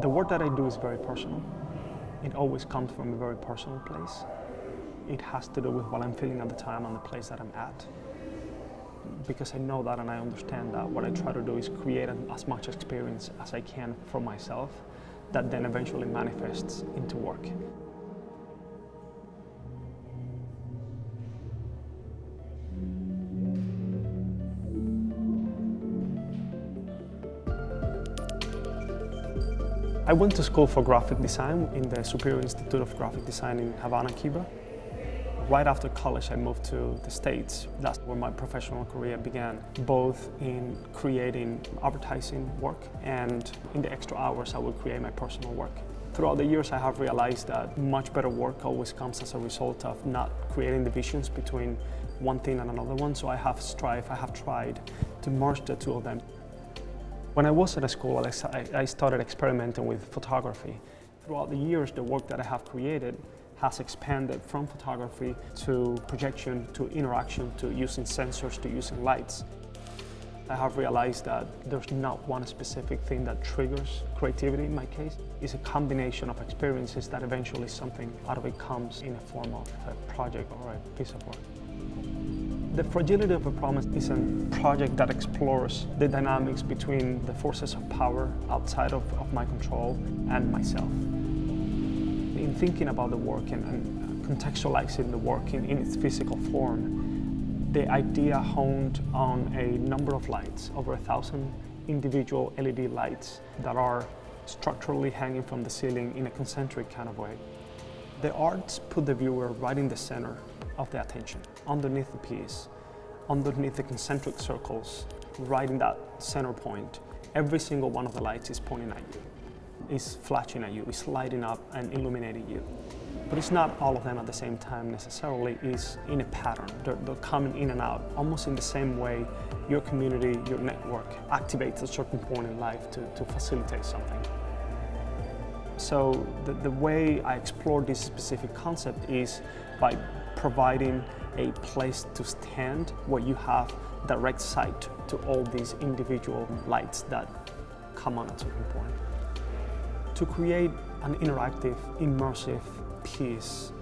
The work that I do is very personal. It always comes from a very personal place. It has to do with what I'm feeling at the time and the place that I'm at. Because I know that and I understand that what I try to do is create as much experience as I can for myself that then eventually manifests into work. I went to school for graphic design in the Superior Institute of Graphic Design in Havana, Cuba. Right after college, I moved to the States. That's where my professional career began, both in creating advertising work and in the extra hours I would create my personal work. Throughout the years, I have realized that much better work always comes as a result of not creating divisions between one thing and another one. So I have tried to merge the two of them. When I was at school, I started experimenting with photography. Throughout the years, the work that I have created has expanded from photography to projection, to interaction, to using sensors, to using lights. I have realized that there's not one specific thing that triggers creativity in my case. It's a combination of experiences that eventually something out of it comes in a form of a project or a piece of work. The Fragility of a Promise is a project that explores the dynamics between the forces of power outside of my control and myself. In thinking about the work and contextualizing the work in its physical form, the idea honed on a number of lights, over 1,000 individual LED lights that are structurally hanging from the ceiling in a concentric kind of way. The arts put the viewer right in the center of the attention, underneath the piece, underneath the concentric circles, right in that center point. Every single one of the lights is pointing at you, is flashing at you, is lighting up and illuminating you. But it's not all of them at the same time necessarily, it's in a pattern. They're coming in and out, almost in the same way your community, your network activates at a certain point in life to facilitate something. So the way I explore this specific concept is by providing a place to stand where you have direct sight to all these individual lights that come on at a certain point. To create an interactive, immersive piece,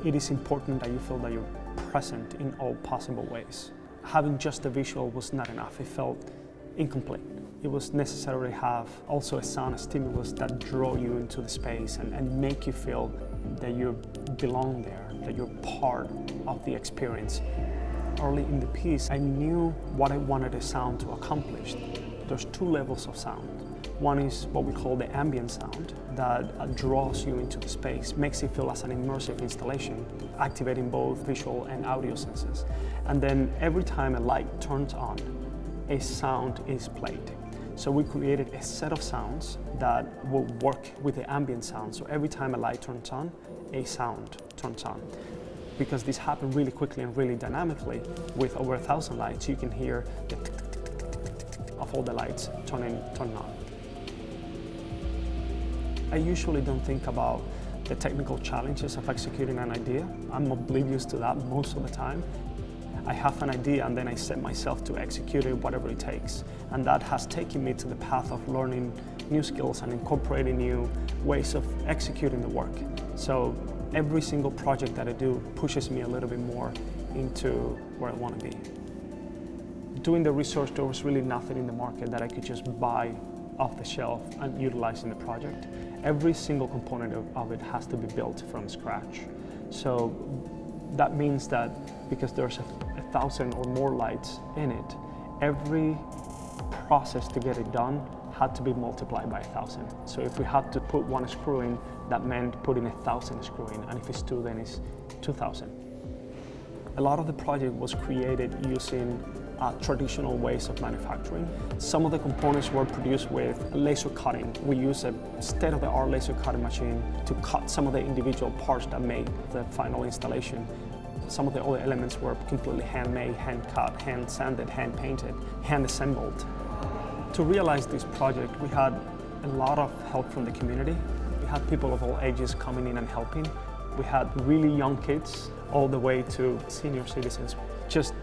it is important that you feel that you're present in all possible ways. Having just a visual was not enough. It felt incomplete. It was necessary to have also a sound stimulus that draw you into the space and make you feel that you belong there, that you're part of the experience. Early in the piece, I knew what I wanted the sound to accomplish. There's two levels of sound. One is what we call the ambient sound that draws you into the space, makes it feel as an immersive installation, activating both visual and audio senses. And then every time a light turns on, a sound is played. So we created a set of sounds that will work with the ambient sound. So every time a light turns on, a sound turns on. Because this happened really quickly and really dynamically, with over 1,000 lights, you can hear the tick, tick, tick, tick, tick, tick, tick of all the lights turning on. I usually don't think about the technical challenges of executing an idea. I'm oblivious to that most of the time. I have an idea and then I set myself to execute it, whatever it takes. And that has taken me to the path of learning new skills and incorporating new ways of executing the work. So every single project that I do pushes me a little bit more into where I want to be. Doing the research, there was really nothing in the market that I could just buy off the shelf and utilize in the project. Every single component of it has to be built from scratch. So that means that because there's 1,000 or more lights in it, every process to get it done had to be multiplied by 1,000. So if we had to put one screw in, that meant putting 1,000 screw in, and if it's two, then it's 2,000. A lot of the project was created using traditional ways of manufacturing. Some of the components were produced with laser cutting. We use a state-of-the-art laser cutting machine to cut some of the individual parts that made the final installation. Some of the other elements were completely handmade, hand-cut, hand-sanded, hand-painted, hand-assembled. To realize this project, we had a lot of help from the community. We had people of all ages coming in and helping. We had really young kids all the way to senior citizens just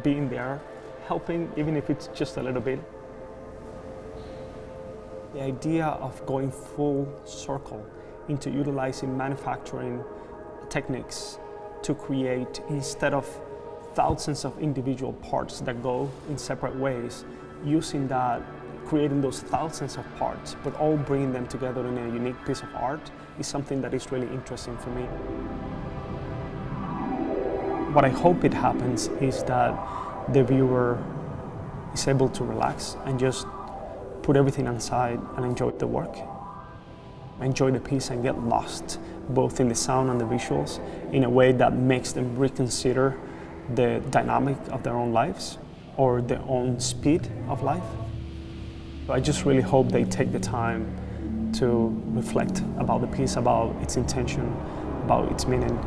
being there, helping, even if it's just a little bit. The idea of going full circle into utilizing manufacturing techniques to create, instead of thousands of individual parts that go in separate ways, using that, creating those thousands of parts, but all bringing them together in a unique piece of art is something that is really interesting for me. What I hope it happens is that the viewer is able to relax and just put everything aside and enjoy the work. Enjoy the piece and get lost, both in the sound and the visuals, in a way that makes them reconsider the dynamic of their own lives or their own speed of life. I just really hope they take the time to reflect about the piece, about its intention, about its meaning.